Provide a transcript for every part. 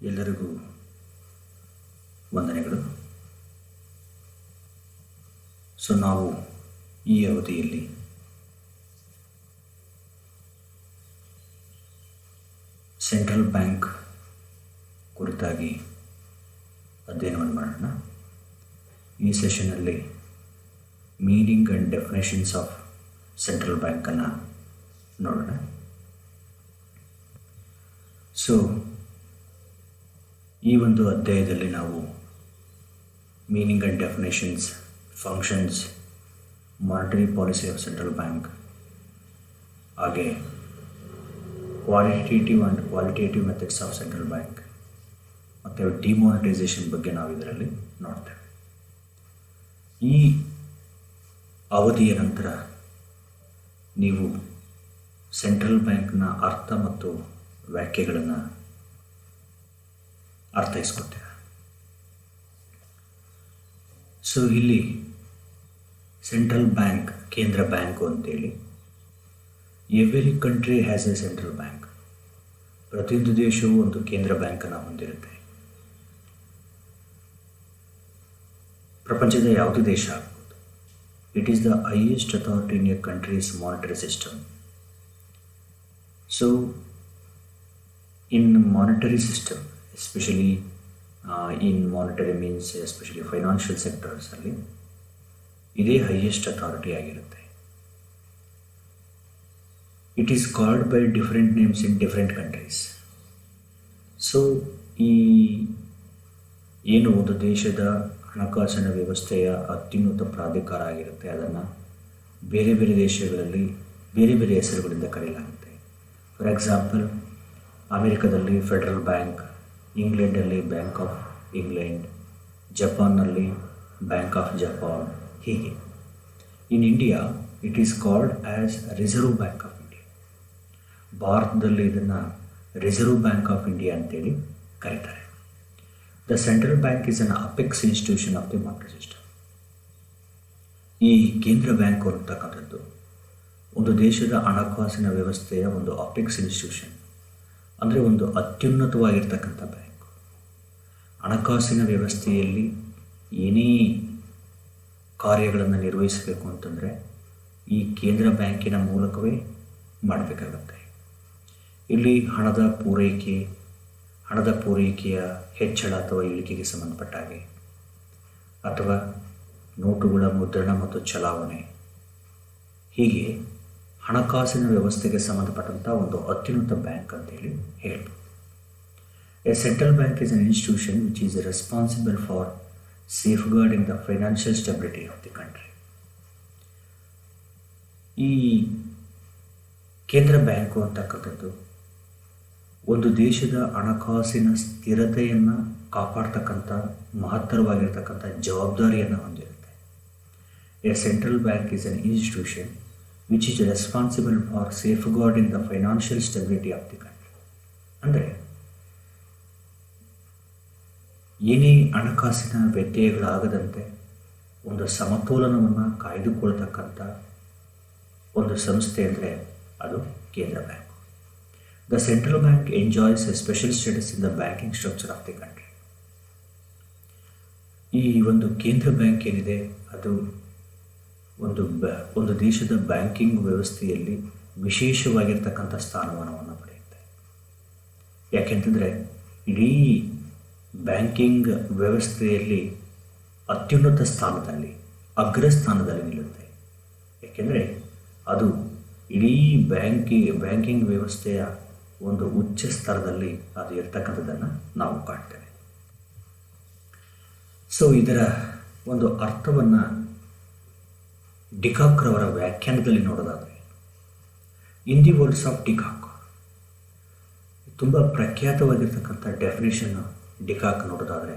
ಎಲ್ಲರಿಗೂ ವಂದನೆಗಳು. ನಾವು ಈ ಅವಧಿಯಲ್ಲಿ ಸೆಂಟ್ರಲ್ ಬ್ಯಾಂಕ್ ಕುರಿತಾಗಿ ಅಧ್ಯಯನವನ್ನು ಮಾಡೋಣ. ಈ ಸೆಷನ್ನಲ್ಲಿ meaning and definitions of central ಬ್ಯಾಂಕನ್ನು ನೋಡೋಣ. ಈ ಒಂದು ಅಧ್ಯಾಯದಲ್ಲಿ ನಾವು meaning and definitions, functions, monetary policy of central bank, ಹಾಗೆ qualitative and qualitative methods of central bank ಮತ್ತು ಡಿಮಾನಿಟೈಸೇಷನ್ ಬಗ್ಗೆ ನಾವು ಇದರಲ್ಲಿ ನೋಡ್ತೇವೆ. ಈ ಅವಧಿಯ ನಂತರ ನೀವು ಸೆಂಟ್ರಲ್ ಬ್ಯಾಂಕ್ನ ಅರ್ಥ ಮತ್ತು ವ್ಯಾಖ್ಯೆಗಳನ್ನು ಅರ್ಥೈಸ್ಕೊತೀರ. ಇಲ್ಲಿ ಸೆಂಟ್ರಲ್ ಬ್ಯಾಂಕ್, ಕೇಂದ್ರ ಬ್ಯಾಂಕು ಅಂತೇಳಿ, every country has A central bank. ಪ್ರತಿಯೊಂದು ದೇಶವೂ ಒಂದು ಕೇಂದ್ರ ಬ್ಯಾಂಕನ್ನು ಹೊಂದಿರುತ್ತೆ. ಪ್ರಪಂಚದ ಯಾವುದೇ ದೇಶ ಆಗ್ಬೋದು. It is the highest authority in a countries monetary system. In monetary system, especially in monetary means especially financial sectors ಅಲ್ಲಿ ಇದೇ ಹೈಯೆಸ್ಟ್ ಅಥಾರಿಟಿ ಆಗಿರುತ್ತೆ. It is called by different names in different countries. ಈ ಏನು ಒಂದು ದೇಶದ ಹಣಕಾಸಿನ ವ್ಯವಸ್ಥೆಯ ಅತ್ಯುನ್ನತ ಪ್ರಾಧಿಕಾರ ಆಗಿರುತ್ತೆ, ಅದನ್ನು ಬೇರೆ ಬೇರೆ ದೇಶಗಳಲ್ಲಿ ಬೇರೆ ಬೇರೆ ಹೆಸರುಗಳಿಂದ ಕರೆಯಲಾಗುತ್ತೆ. ಫಾರ್ ಎಕ್ಸಾಂಪಲ್, ಅಮೆರಿಕದಲ್ಲಿ ಫೆಡರಲ್ ಬ್ಯಾಂಕ್, ಇಂಗ್ಲೆಂಡಲ್ಲಿ ಬ್ಯಾಂಕ್ ಆಫ್ ಇಂಗ್ಲೆಂಡ್, ಜಪಾನ್ನಲ್ಲಿ ಬ್ಯಾಂಕ್ ಆಫ್ ಜಪಾನ್, ಹೀಗೆ. In India it is called as Reserve Bank of India. ಭಾರತದಲ್ಲಿ ಇದನ್ನು ರಿಸರ್ವ್ ಬ್ಯಾಂಕ್ ಆಫ್ ಇಂಡಿಯಾ ಅಂತೇಳಿ ಕರೀತಾರೆ. The central bank is an apex institution of the monetary system. ಈ ಕೇಂದ್ರ bank ಅಂತಕ್ಕಂಥದ್ದು ಒಂದು ದೇಶದ ಹಣಕಾಸಿನ ವ್ಯವಸ್ಥೆಯ ಒಂದು ಅಪೆಕ್ಸ್ ಇನ್ಸ್ಟಿಟ್ಯೂಷನ್, ಅಂದರೆ ಒಂದು ಅತ್ಯುನ್ನತವಾಗಿರ್ತಕ್ಕಂಥ ಬ್ಯಾಂಕ್. ಹಣಕಾಸಿನ ವ್ಯವಸ್ಥೆಯಲ್ಲಿ ಏನೇ ಕಾರ್ಯಗಳನ್ನು ನಿರ್ವಹಿಸಬೇಕು ಅಂತಂದರೆ ಈ ಕೇಂದ್ರ ಬ್ಯಾಂಕಿನ ಮೂಲಕವೇ ಮಾಡಬೇಕಾಗುತ್ತೆ. ಇಲ್ಲಿ ಹಣದ ಪೂರೈಕೆಯ ಹೆಚ್ಚಳ ಅಥವಾ ಇಳಿಕೆಗೆ ಸಂಬಂಧಪಟ್ಟ ಹಾಗೆ, ಅಥವಾ ನೋಟುಗಳ ಮುದ್ರಣ ಮತ್ತು ಚಲಾವಣೆ, ಹೀಗೆ ಹಣಕಾಸಿನ ವ್ಯವಸ್ಥೆಗೆ ಸಂಬಂಧಪಟ್ಟಂಥ ಒಂದು ಅತ್ಯುನ್ನತ ಬ್ಯಾಂಕ್ ಅಂತೇಳಿ ಹೇಳ್ಬೋದು. A central bank is an institution which is responsible for safeguarding the financial stability of the country. ಈ ಕೇಂದ್ರ ಬ್ಯಾಂಕು ಅಂತಕ್ಕಂಥದ್ದು ಒಂದು ದೇಶದ ಹಣಕಾಸಿನ ಸ್ಥಿರತೆಯನ್ನು ಕಾಪಾಡ್ತಕ್ಕಂಥ ಮಹತ್ತರವಾಗಿರ್ತಕ್ಕಂಥ ಜವಾಬ್ದಾರಿಯನ್ನು ಹೊಂದಿರುತ್ತೆ. A central bank is an institution which is responsible for safeguarding the financial stability of the country. ಅಂದರೆ ಏನೇ ಹಣಕಾಸಿನ ವ್ಯತ್ಯಯಗಳಾಗದಂತೆ ಒಂದು ಸಮತೋಲನವನ್ನು ಕಾಯ್ದುಕೊಳ್ತಕ್ಕಂಥ ಒಂದು ಸಂಸ್ಥೆ ಅಂದರೆ ಅದು ಕೇಂದ್ರ bank. The central bank enjoys A special status in the banking structure of the country. ಈ ಒಂದು ಕೇಂದ್ರ ಬ್ಯಾಂಕ್ ಏನಿದೆ ಅದು ಒಂದು ದೇಶದ ಬ್ಯಾಂಕಿಂಗ್ ವ್ಯವಸ್ಥೆಯಲ್ಲಿ ವಿಶೇಷವಾಗಿರ್ತಕ್ಕಂಥ ಸ್ಥಾನಮಾನವನ್ನು ಪಡೆಯುತ್ತೆ. ಯಾಕೆಂತಂದರೆ ಇಡೀ ಬ್ಯಾಂಕಿಂಗ್ ವ್ಯವಸ್ಥೆಯಲ್ಲಿ ಅತ್ಯುನ್ನತ ಸ್ಥಾನದಲ್ಲಿ, ಅಗ್ರಸ್ಥಾನದಲ್ಲಿ ನಿಲ್ಲುತ್ತೆ. ಯಾಕೆಂದರೆ ಅದು ಇಡೀ ಬ್ಯಾಂಕಿಂಗ್ ವ್ಯವಸ್ಥೆಯ ಒಂದು ಉಚ್ಚ ಸ್ತರದಲ್ಲಿ ಅದು ಇರ್ತಕ್ಕಂಥದ್ದನ್ನು ನಾವು ಕಾಣ್ತೇವೆ. ಇದರ ಒಂದು ಅರ್ಥವನ್ನು ಡಿಕಾಕ್ ರವರ ವ್ಯಾಖ್ಯಾನದಲ್ಲಿ ನೋಡೋದಾದರೆ, in the words of De Kock, ತುಂಬ ಪ್ರಖ್ಯಾತವಾಗಿರ್ತಕ್ಕಂಥ ಡೆಫಿನೇಷನ್ ಡಿಕಾಕ್ ನೋಡೋದಾದರೆ,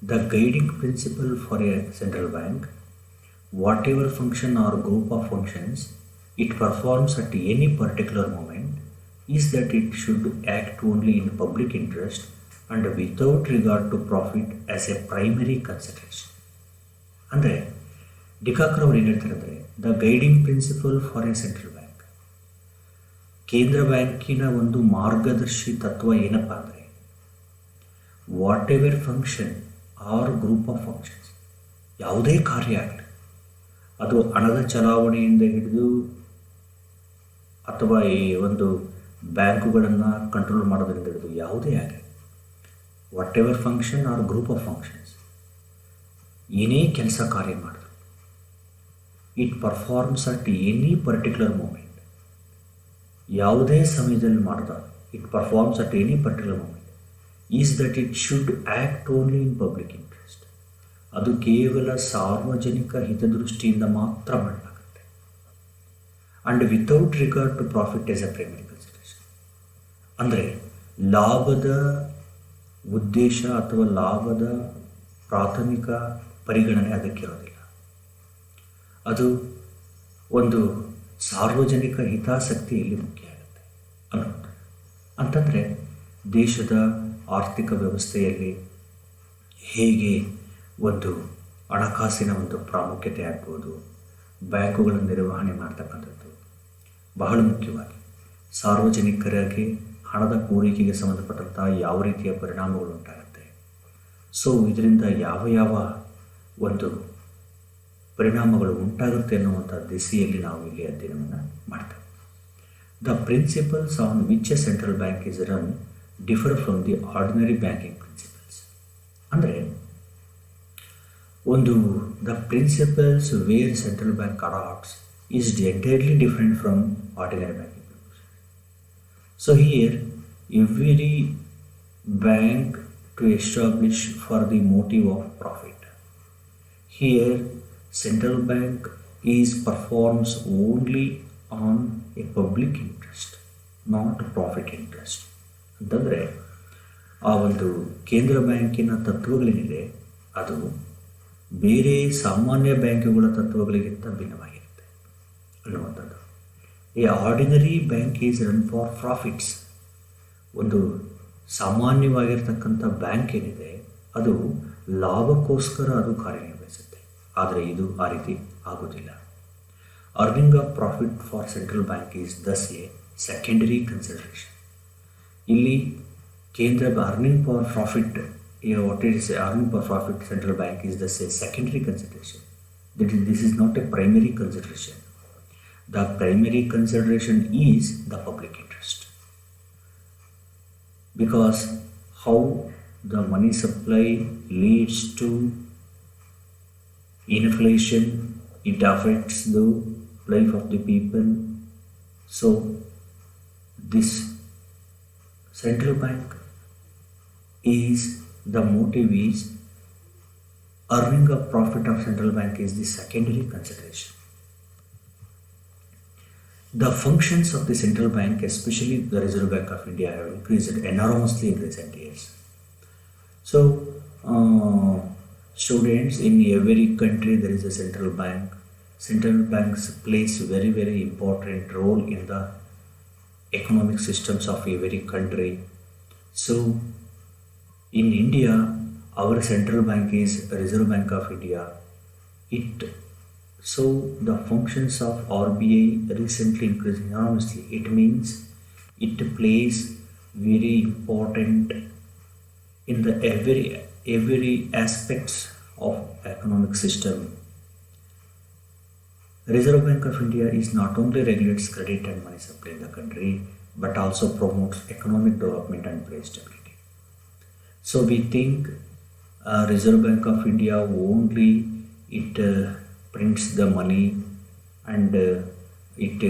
the guiding principle for a central bank, whatever function or group of functions it performs at any particular moment is that it should act only in public interest and without regard to profit as a primary consideration. ಅಂದರೆ ಡಿಕಾಕ್ರವರು ಏನು ಹೇಳ್ತಾರೆ ಅಂದರೆ, the guiding principle for a central bank, ಕೇಂದ್ರ ಬ್ಯಾಂಕಿನ ಒಂದು ಮಾರ್ಗದರ್ಶಿ ತತ್ವ ಏನಪ್ಪ ಅಂದರೆ, whatever function or group of functions, ಯಾವುದೇ ಕಾರ್ಯ ಆಗಲಿ, ಅದು ಹಣದ ಚಲಾವಣೆಯಿಂದ ಹಿಡಿದು ಅಥವಾ ಈ ಒಂದು ಬ್ಯಾಂಕುಗಳನ್ನು ಕಂಟ್ರೋಲ್ ಮಾಡೋದ್ರಿಂದ ಹಿಡಿದು ಯಾವುದೇ ಆಗಲಿ, whatever function or group of functions, ಏನೇ ಕೆಲಸ ಕಾರ್ಯ ಮಾಡಿದ್ರು, it performs at any particular moment, ಯಾವುದೇ ಸಮಯದಲ್ಲಿ ಮಾಡಿದಾಗ it performs at any particular moment is that it should act only in public interest, ಅದು ಕೇವಲ ಸಾರ್ವಜನಿಕ ಹಿತದೃಷ್ಟಿಯಿಂದ ಮಾತ್ರ ಮಾಡಲಾಗುತ್ತೆ. And without regard to profit as a primary consideration, ಅಂದರೆ ಲಾಭದ ಉದ್ದೇಶ ಅಥವಾ ಲಾಭದ ಪ್ರಾಥಮಿಕ ಪರಿಗಣನೆ ಅದಕ್ಕಿರೋದಿಲ್ಲ. ಅದು ಒಂದು ಸಾರ್ವಜನಿಕ ಹಿತಾಸಕ್ತಿಯಲ್ಲಿ ಮುಖ್ಯ ಆಗುತ್ತೆ ಅನ್ನೋದು. ಅಂತಂದರೆ ದೇಶದ ಆರ್ಥಿಕ ವ್ಯವಸ್ಥೆಯಲ್ಲಿ ಹೇಗೆ ಒಂದು ಹಣಕಾಸಿನ ಒಂದು ಪ್ರಾಮುಖ್ಯತೆ ಆಗ್ಬೋದು, ಬ್ಯಾಂಕುಗಳ ನಿರ್ವಹಣೆ ಮಾಡ್ತಕ್ಕಂಥದ್ದು ಬಹಳ ಮುಖ್ಯವಾಗಿ ಸಾರ್ವಜನಿಕರಿಗೆ ಹಣದ ಪೂರೈಕೆಗೆ ಸಂಬಂಧಪಟ್ಟಂಥ ಯಾವ ರೀತಿಯ ಪರಿಣಾಮಗಳು ಉಂಟಾಗುತ್ತೆ, ಸೊ ಇದರಿಂದ ಯಾವ ಯಾವ ಒಂದು ಪರಿಣಾಮಗಳು ಉಂಟಾಗುತ್ತೆ ಅನ್ನುವಂಥ ದಿಸೆಯಲ್ಲಿ ನಾವು ಇಲ್ಲಿ ಅಧ್ಯಯನವನ್ನು ಮಾಡ್ತೇವೆ. The principles on which a central bank is run differ from the ordinary banking principles, ಅಂದರೆ ಒಂದು the principles where central bank adopts is entirely different from ordinary banking. So here every bank to establish for the motive of profit. Here central bank performs only on a public interest, not profit interest. ಅಂತಂದರೆ ಆ ಒಂದು ಕೇಂದ್ರ ಬ್ಯಾಂಕಿನ ತತ್ವಗಳೇನಿದೆ ಅದು ಬೇರೆ ಸಾಮಾನ್ಯ ಬ್ಯಾಂಕುಗಳ ತತ್ವಗಳಿಗಿಂತ ಭಿನ್ನವಾಗಿರುತ್ತೆ ಅನ್ನುವಂಥದ್ದು. A ordinary bank is run for profits, ಒಂದು ಸಾಮಾನ್ಯವಾಗಿರ್ತಕ್ಕಂಥ ಬ್ಯಾಂಕ್ ಏನಿದೆ ಅದು ಲಾಭಕ್ಕೋಸ್ಕರ ಅದು ಕಾರ್ಯನಿರ್ವಹಿಸುತ್ತೆ, ಆದರೆ ಇದು ಆ ರೀತಿ ಆಗೋದಿಲ್ಲ. Earning of profit for central bank is thus a secondary consideration. ಇಲ್ಲಿ ಕೇಂದ್ರ earning for profit, what is earning for profit central bank is thus a secondary consideration. This is not a primary consideration. The primary consideration is the public interest, because how the money supply leads to inflation, it affects the life of the people. So this central bank is, the motive is earning a profit of central bank is the secondary consideration. The functions of the central bank, especially the Reserve Bank of India, have increased enormously in recent years. So, students, in every country there is a central bank. Central banks plays very, very important role in the economic systems of every country. So, in India, our central bank is Reserve Bank of India. So the functions of RBI recently increased enormously. It means it plays very important in the every aspects of economic system. Reserve Bank of India is not only regulates credit and money supply in the country, but also promotes economic development and price stability. So we think Reserve Bank of India only it prints the money and it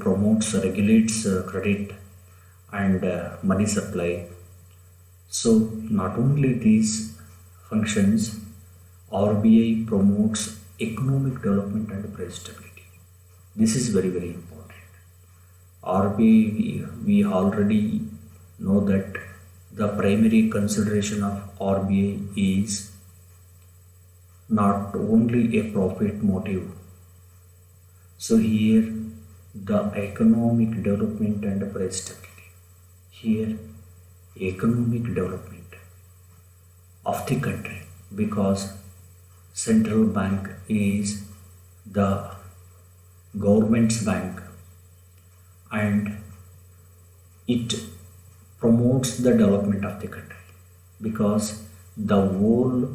promotes, regulates credit and money supply. So not only these functions, RBI promotes economic development and price stability. This is very, very important. RBI, we already know that the primary consideration of RBI is not only a profit motive. So here the economic development and price stability. Here economic development of the country, because central bank is the government's bank and it promotes the development of the country, because the whole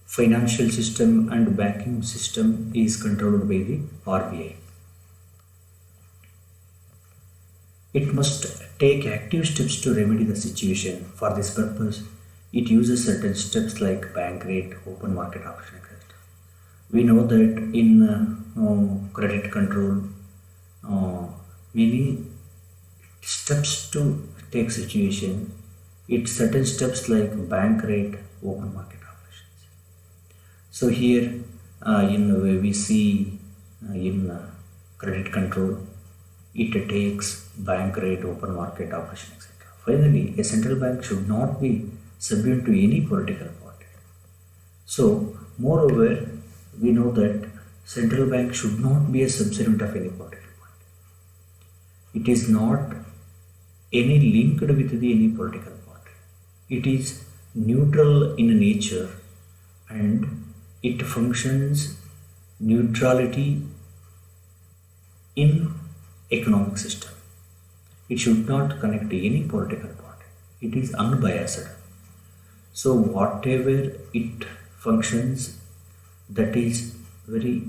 financial system and banking system is controlled by the RBI. It must take active steps to remedy the situation. For this purpose, it uses certain steps like bank rate, open market option, etc. We know that in credit control, many steps to take situation. It's certain steps like bank rate, open market operations. So here, we see in credit control, it takes bank rate, open market operation, etc. Finally, a central bank should not be subject to any political party. So, moreover, we know that central bank should not be a subservient of any political party. It is not any linked with any political party. It is neutral in nature, and it functions neutrality in economic system. It should not connect to any political party. It is unbiased. So whatever it functions, that is very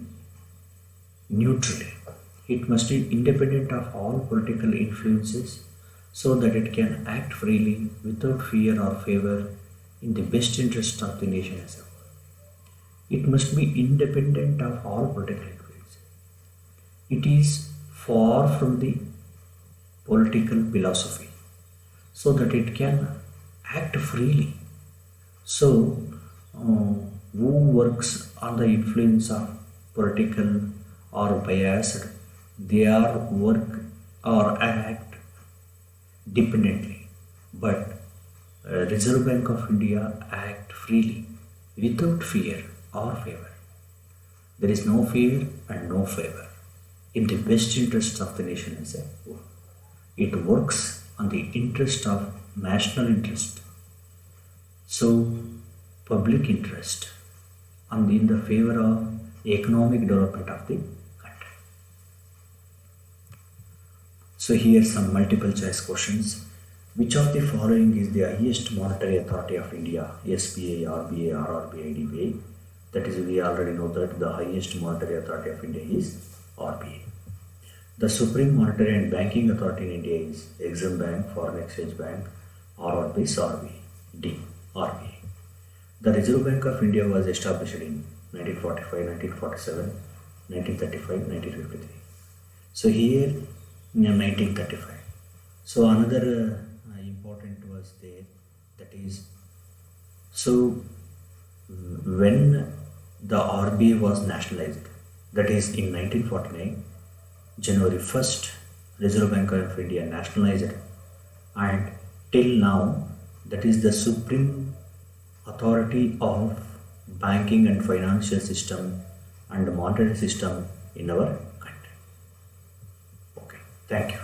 neutrally. It must be independent of all political influences, so that it can act freely without fear or favor in the best interest of the nation as a whole. It must be independent of all political influences. It is far from the political philosophy, so that it can act freely. So, who works on the influence of political or biased, they are work or act dependently. But Reserve Bank of India act freely without fear or favor. There is no fear and no favor, in the best interest of the nation as a whole. It works on the interest of national interest. So, public interest in the favor of economic development of the country. So here some multiple choice questions. Which of the following is the highest monetary authority of India? SBI, RBI, RRBI, DBI. That is, we already know that the highest monetary authority of India is RBI. The Supreme Monetary and Banking Authority in India is Exim Bank, Foreign Exchange Bank, RRB, RBI. D. RBI. The Reserve Bank of India was established in 1945, 1947, 1935, 1953. So here, in 1935. So another important was there, that is, so when the RBI was nationalized, that is in 1949, January 1st, Reserve Bank of India nationalized, and till now, that is the supreme authority of banking and financial system and monetary system in our country. Okay, thank you.